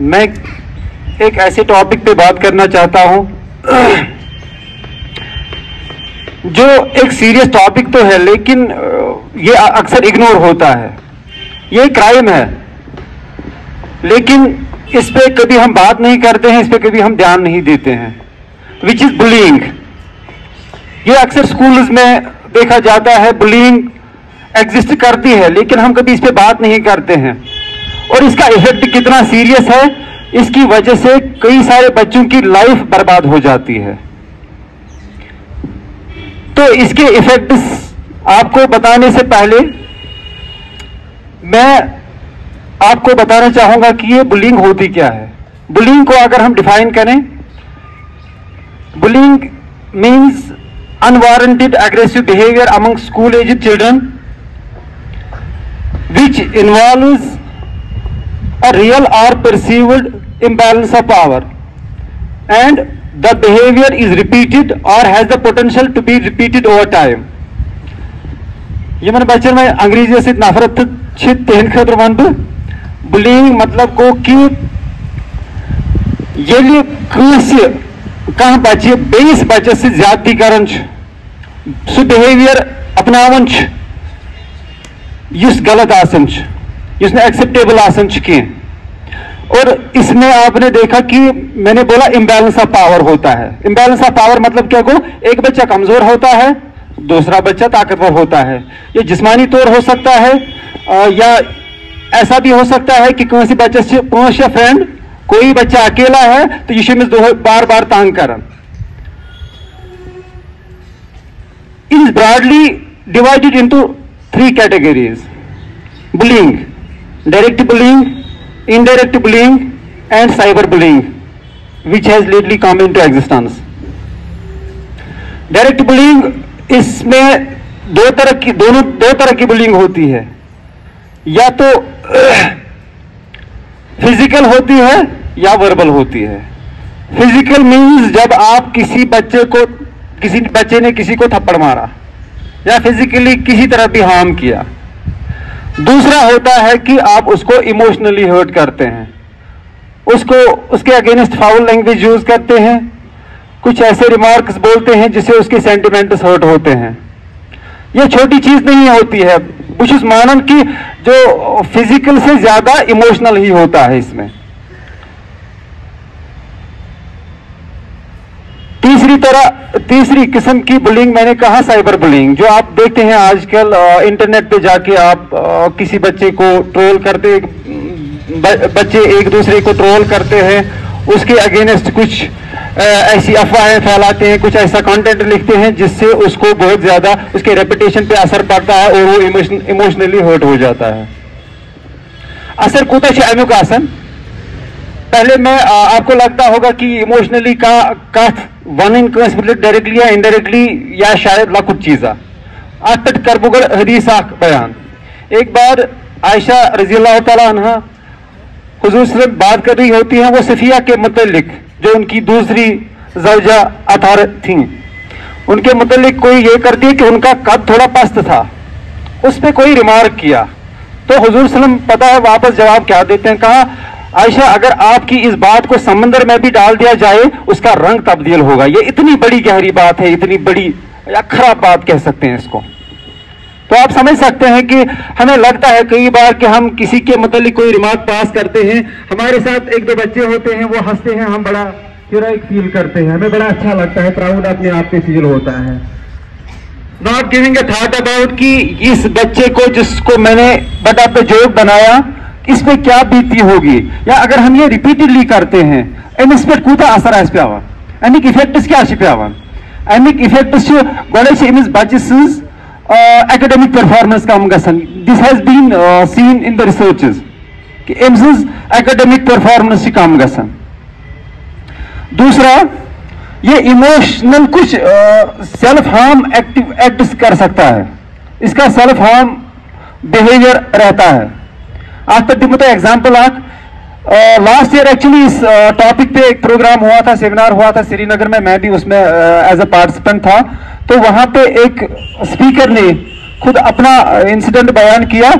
میں ایک ایسے ٹاپک پہ بات کرنا چاہتا ہوں جو ایک سیریس ٹاپک تو ہے لیکن یہ اکثر اگنور ہوتا ہے. یہ کرائم ہے لیکن اس پہ کبھی ہم بات نہیں کرتے ہیں, اس پہ کبھی ہم دھیان نہیں دیتے ہیں, وچ از بلینگ. یہ اکثر سکولز میں دیکھا جاتا ہے, بلینگ ایگزسٹ کرتی ہے لیکن ہم کبھی اس پہ بات نہیں کرتے ہیں. اور اس کا ایفیکٹ کتنا سیریس ہے, اس کی وجہ سے کئی سارے بچوں کی لائف برباد ہو جاتی ہے. تو اس کے ایفیکٹس آپ کو بتانے سے پہلے میں آپ کو بتانا چاہوں گا کہ یہ بلینگ ہوتی کیا ہے. بلینگ کو اگر ہم ڈیفائن کریں, bullying means unwarranted aggressive behavior among school aged children which involves a real or perceived imbalance of power and the behavior is repeated or has the potential to be repeated over time. یمن بچن میں انگریزی سے نفرت تہند خاطر one بہ bullying مطلب گو کہ یلی کانسہ کانٛہہ بچہ بیس بچس سۭتۍ زیادتی کران سہ بہیویئر اپناوان یس غلط آسان یس نہ ایکسیپٹیبل آسان کینٛہہ. اور اس میں آپ نے دیکھا کہ میں نے بولا امبیلنس آف پاور ہوتا ہے. امبیلنس آف پاور مطلب کیا گو, ایک بچہ کمزور ہوتا ہے, دوسرا بچہ طاقتور ہوتا ہے. یہ جسمانی طور ہو سکتا ہے یا ایسا بھی ہو سکتا ہے کہ کسی بچے سے 5 فرینڈ, کوئی بچہ اکیلا ہے تو یہ شمس بار بار تانگ کرن. It is broadly divided into 3 categories: bullying, direct bullying, indirect bullying and cyber bullying, which has lately come into existence. Direct bullying اس میں دو طرح کی بلینگ ہوتی ہے, یا تو فزیکل ہوتی ہے یا وربل ہوتی ہے. فزیکل مینز جب آپ کسی بچے نے کسی کو تھپڑ مارا یا فزیکلی کسی طرح بھی ہارم کیا. دوسرا ہوتا ہے کہ آپ اس کو ایموشنلی ہرٹ کرتے ہیں, اس کے اگینسٹ فاؤل لینگویج یوز کرتے ہیں, کچھ ایسے ریمارکس بولتے ہیں جس سے اس کے سینٹیمنٹس ہرٹ ہوتے ہیں. یہ چھوٹی چیز نہیں ہوتی ہے, بشس مانن کہ جو فزیکل سے زیادہ ایموشنل ہی ہوتا ہے اس میں. تیسری قسم کی بلینگ میں نے کہا سائبر بلینگ, جو آپ دیکھتے ہیں آج کل انٹرنیٹ پہ جا کے آپ کسی بچے کو ٹرول کرتے, بچے ایک دوسرے کو ٹرول کرتے ہیں, اس کے اگینسٹ کچھ ایسی افواہیں پھیلاتے ہیں, کچھ ایسا کانٹینٹ لکھتے ہیں جس سے اس کو بہت زیادہ اس کے ریپوٹیشن پہ اثر پڑتا ہے اور وہ ایموشنلی ہرٹ ہو جاتا ہے. اثر کوتا چھ امیک آسان, پہلے میں آپ کو لگتا ہوگا کہ ایموشنلی کت ون ڈائریکٹلی یا انڈائریکٹلی یا شاید لکٹ چیزا. ات پہ کر بہ گۄڈٕ حدیث اکھ بیان. ایک بار عائشہ رضی اللہ تعالیٰ عنہ حضور صلی اللہ علیہ وسلم بات کر رہی ہوتی ہیں وہ صفیہ کے متعلق, جو ان کی دوسری زوجہ اطہار تھیں. ان کے متعلق کوئی یہ کرتی ہے کہ ان کا قد تھوڑا پست تھا, اس پہ کوئی ریمارک کیا تو حضور صلی اللہ علیہ وسلم پتہ ہے واپس جواب کیا دیتے ہیں, کہا عائشہ اگر آپ کی اس بات کو سمندر میں بھی ڈال دیا جائے اس کا رنگ تبدیل ہوگا. یہ اتنی بڑی گہری بات ہے, اتنی بڑی یا خراب بات کہہ سکتے ہیں اس کو. تو آپ سمجھ سکتے ہیں کہ ہمیں لگتا ہے کئی بار کہ ہم کسی کے متعلق کوئی ریمارک پاس کرتے ہیں, ہمارے ساتھ 1-2 بچے ہوتے ہیں, وہ ہنستے ہیں, ہم بڑا ہیروئک فیل کرتے ہیں, ہمیں بڑا اچھا لگتا ہے, پراؤڈ اپنے آپ پہ فیل ہوتا ہے. Not giving a thought about کہ اس بچے کو جس کو میں نے بڑا پہ جوک بنایا اس پہ کیا بیتی ہوگی, یا اگر ہم یہ ریپیٹڈلی کرتے ہیں امس پہ کوتا اثر آس پیوان, امیک افیکٹس کیا پیوان. امیک افیکٹس گۄڈے امس بچہ سٕنٛز academic performance کم گژھان. this has been seen in the researches کہ أمۍ سٕنٛز academic performance چھِ کم گژھان. دوسرا یہ ایموشنل کچھ سیلف ہارم ایکٹس کر سکتا ہے, اس کا سیلف ہارم بیہیویئر رہتا ہے. آپ تک دمو تو ایگزامپل آپ, لاسٹ ایئر ایکچولی اس ٹاپک پہ ایک پروگرام ہوا تھا, سیمینار ہوا تھا سری نگر میں بھی اس میں ایز اے پارٹیسپینٹ تھا. تو وہاں پہ ایک اسپیکر نے خود اپنا انسیڈنٹ بیان کیا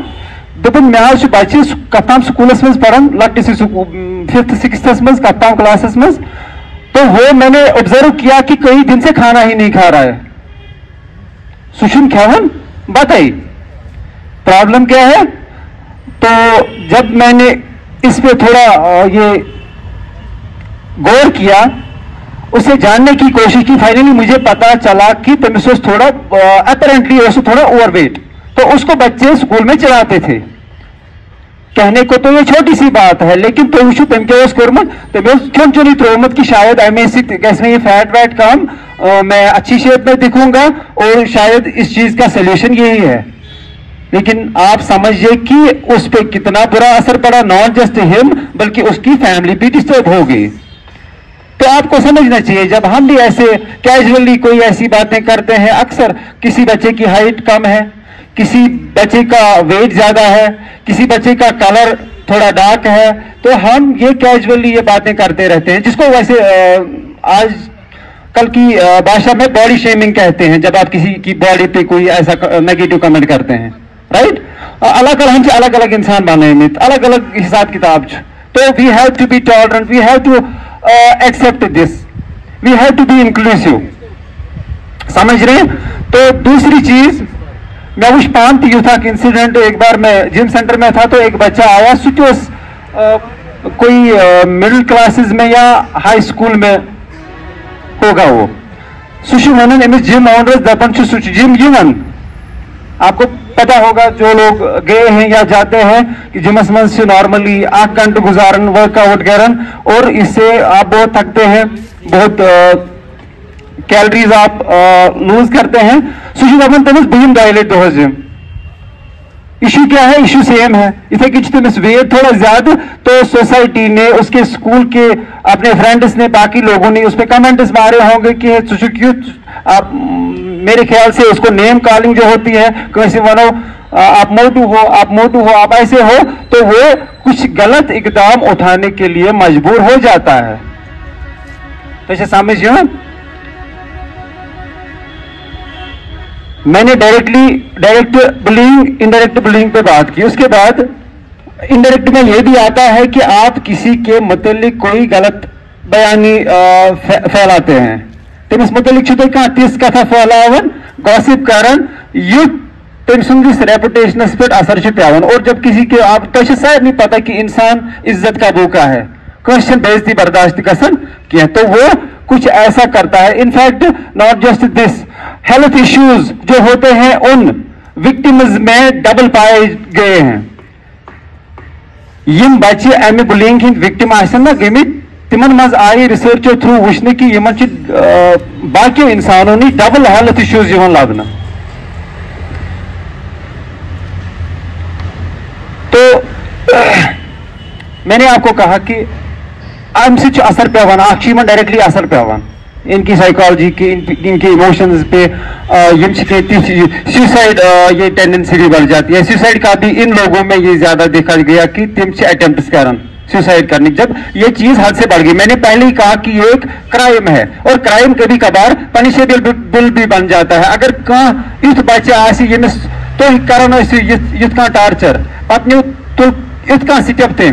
दोपन मे बच्चे कत्ताम स्कूलस मज पढ़ान लकटिस 5th 6th मज कत्ताम क्लासस मज, तो वो मैंने ऑब्जर्व किया कि कई दिन से खाना ही नहीं खा रहा है। सुशुन खावन बताइए प्रॉब्लम क्या है। तो जब मैंने इस पे थोड़ा ये गौर किया, उसे जानने की कोशिश की, फाइनली मुझे पता चला कि तमिस थोड़ा अपरेंटली थोड़ा ओवरवेट, तो उसको बच्चे स्कूल में चढ़ाते थे। कहने को तो ये छोटी सी बात है, लेकिन तुम तम क्यों चुनी त्रोमत की शायद ये फैट वैट कम, मैं अच्छी शेप में दिखूंगा और शायद इस चीज का सोल्यूशन यही है। लेकिन आप समझिए कि उस पर कितना बुरा असर पड़ा, नॉट जस्ट हिम बल्कि उसकी फैमिली भी डिस्टर्ब हो गई। तो आपको समझना चाहिए, जब हम भी ऐसे कैजुअली कोई ऐसी बातें करते हैं, अक्सर किसी बच्चे की हाइट कम है, किसी बच्चे का वेट ज्यादा है, किसी बच्चे का कलर थोड़ा डार्क है, तो हम ये कैजुअली ये बातें करते रहते हैं, जिसको वैसे आज कल की भाषा में बॉडी शेमिंग कहते हैं, जब आप किसी की बॉडी पे कोई ऐसा नेगेटिव कमेंट करते हैं, राइट। अलग अलग हम अलग अलग इंसान बने में अलग अलग हिसाब किताब, तो we have to be tolerant, we have to accept this, we have to be inclusive, समझ रहे हैं। तो दूसरी चीज, मैं उस पान यूथा इंसिडेंट, एक बार मैं जिम सेंटर में था, तो एक बच्चा आया, कोई मिडिल क्लासेस में या हाई स्कूल में होगा, वो सुशु one Amish gym owners दपन gym यून। आपको पता होगा जो लोग गए हैं या जाते हैं कि जिमस मन से नॉर्मली 8 घंटे गुजारन, वर्कआउट करन, और इससे आप बहुत थकते हैं, बहुत कैलोरीज आप लूज करते हैं। सुशु दपन तमिस बहम डायलेट दो जिम। इशू क्या है? इशू सेम है, इथे कि तमिस वेट थोड़ा ज्यादा, तो सोसाइटी ने, उसके स्कूल के अपने फ्रेंड्स ने, बाकी लोगों ने उस पर कमेंट्स मारे होंगे कि सुशु क्यों, आप मेरे ख्याल से उसको नेम कॉलिंग जो होती है, कैसे मानो आप मोटू हो, आप मोटू हो, आप ऐसे हो, तो वो कुछ गलत इकदाम उठाने के लिए मजबूर हो जाता है। तो इसे समझिए, मैंने डायरेक्ट बुलिंग, इनडायरेक्ट बुलिंग पे बात की। उसके बाद इनडायरेक्ट में यह भी आता है कि आप किसी के मुतल्लिक कोई गलत बयानी फैलाते हैं, तमिस मुतल्लिक तीस कथा फैलावन, गॉसिप करन, युद्ध तम सुंदिस रेपुटेशनस पे असर पेवन। और जब किसी के आप तो शायद नहीं पता कि इंसान इज्जत का भूखा है, क्वेश्चन बेइज्जती बर्दाश्त कसन किया, तो वो कुछ ऐसा करता है। In fact not just this, health issues जो होते हैं उन विक्टिम्स में डबल पाए गए हैं। यम बच्चे अमे बुलिंग हिंद विक्टिम आसन ना गमित, तिमन मज आई रिसर्चो थ्रू वुचने की यमन बाकी इंसानों ने डबल हेल्थ इश्यूज यमन लबना। तो मैंने आपको कहा कि अम से असर पेवान, अक्षीमन डायरेक्टली असर पेवान इनकी साइकोलॉजी की, इनके इमोशंस पे, सुसाइड ये टेंडेंसी भी बढ़ जाती है। सुसाइड का भी इन लोगों में ये ज्यादा देखा गया कि तिम से अटेम्प्ट्स करन सुसाइड करने, जब ये चीज हद से बढ़ गई। मैंने पहले ही कहा कि ये एक क्राइम है, और क्राइम कभी कभार पनिशेबल बिल भी बन जाता है। अगर कह युथ बच्चे आसी यमिस तो करन युथ का टार्चर पत्नी तो युथ का स्टेप थे,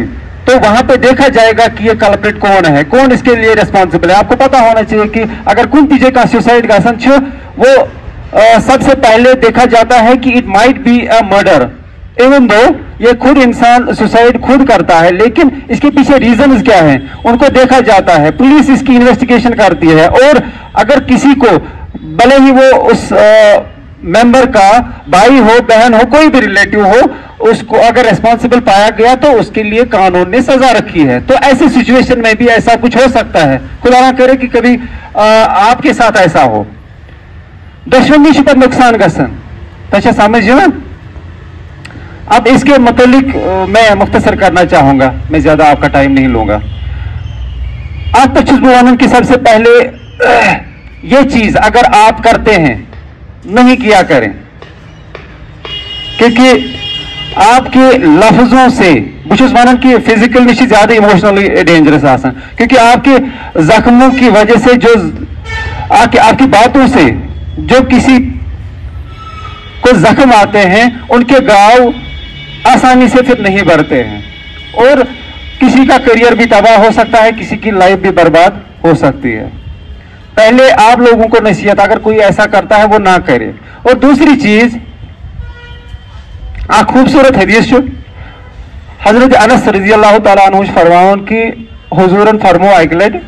तो वहां पे देखा जाएगा कि ये कल्प्रिट कौन है, कौन इसके लिए रिस्पॉन्सिबल है। आपको पता होना चाहिए कि अगर कुन तीजे का सुसाइड का संच वो सबसे पहले देखा जाता है कि it might be a murder, even though ये खुद इंसान सुसाइड खुद करता है, लेकिन इसके पीछे रीजंस क्या है उनको देखा जाता है। पुलिस इसकी इन्वेस्टिगेशन करती है, और अगर किसी को भले ही वो उस मेंबर का भाई हो, बहन हो, कोई भी रिलेटिव हो, उसको अगर रिस्पॉन्सिबल पाया गया तो उसके लिए कानून ने सजा रखी है। तो ऐसी सिचुएशन में भी ऐसा कुछ हो सकता है, खुदा ना करे कि कभी आपके साथ ऐसा हो। दुश्मनी पर नुकसान गसन तो समझिए ना। अब इसके मुतालिक मैं मुख्तसर करना चाहूंगा, मैं ज्यादा आपका टाइम नहीं लूंगा। आज तक की सबसे पहले ये चीज अगर आप करते हैं, नहीं किया करें, क्योंकि आपके लफ्जों से बुशुस वानन की फिजिकल निशी ज्यादा इमोशनली डेंजरस आसन, क्योंकि आपके जख्मों की वजह से जो आपकी बातों से जो किसी को जख्म आते हैं, उनके घाव आसानी से फिर नहीं बढ़ते हैं, और किसी का करियर भी तबाह हो सकता है, किसी की लाइफ भी बर्बाद हो सकती है। पहले आप लोगों को नसीहत, अगर कोई ऐसा करता है वो ना करे। और दूसरी चीज, खूबसूरत हदीस हजरत अनस रजी अल्लाह तआला अन्हु फरमावन की हुजूरन फरमो आइकलेट,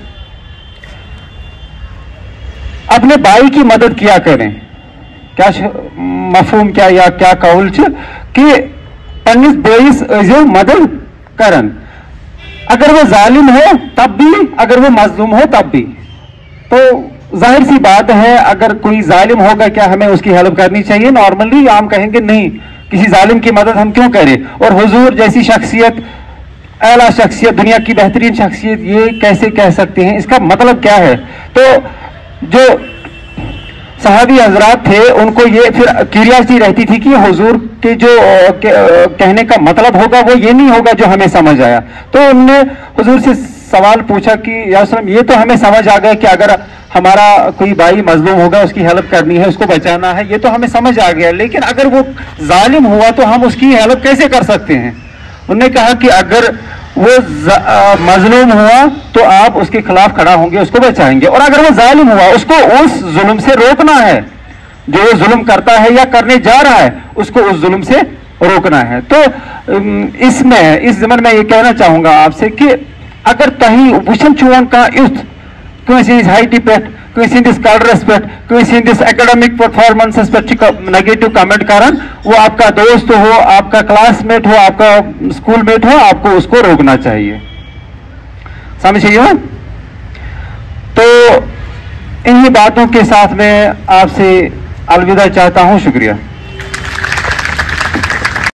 अपने भाई की मदद किया करें। क्या मफहूम क्या या क्या कौल कि पन्निस बोइस अजो मदद करन, अगर वो जालिम हो तब भी, अगर वो मजलूम हो तब भी। तो जाहिर सी बात है, अगर कोई जालिम होगा क्या हमें उसकी हेल्प करनी चाहिए? नॉर्मली हम कहेंगे नहीं, किसी जालिम की मदद हम क्यों करें। और हुजूर जैसी शख्सियत, आला शख्सियत, दुनिया की बेहतरीन शख्सियत, ये कैसे कह सकते हैं? इसका मतलब क्या है? तो जो सहाबी हजरात थे उनको ये फिर क्यूरियोसिटी रहती थी कि हुजूर के जो कहने का मतलब होगा वो ये नहीं होगा जो हमें समझ आया। तो उन्होंने हुजूर से सवाल पूछा कि या रसूल अल्लाह, ये तो हमें समझ आ गया कि अगर हमारा कोई भाई मजलूम होगा उसकी हेल्प करनी है, उसको बचाना है, ये तो हमें समझ आ गया, लेकिन अगर वो जालिम हुआ तो हम उसकी हेल्प कैसे कर सकते हैं? उन्होंने कहा कि अगर वो मजलूम हुआ तो आप उसके खिलाफ खड़ा होंगे, उसको बचाएंगे, और अगर वो जालिम हुआ उसको उस जुल्म से रोकना है, जो वो जुल्म करता है या करने जा रहा है उसको उस जुल्म से रोकना है। तो इसमें इस ज़मन में ये कहना चाहूंगा आपसे कि अगर तही वुशन चुवन का युद्ध Kwensin हाइटी पे, kwensin कलरस पे, kwensin एकेडमिक परफॉर्मेंसेस पे नेगेटिव कमेंट करन, वो आपका दोस्त हो, आपका क्लासमेट हो, आपका स्कूलमेट हो, आपको उसको रोकना चाहिए। समझिए? तो इन्हीं बातों के साथ में आपसे अलविदा चाहता हूं। शुक्रिया।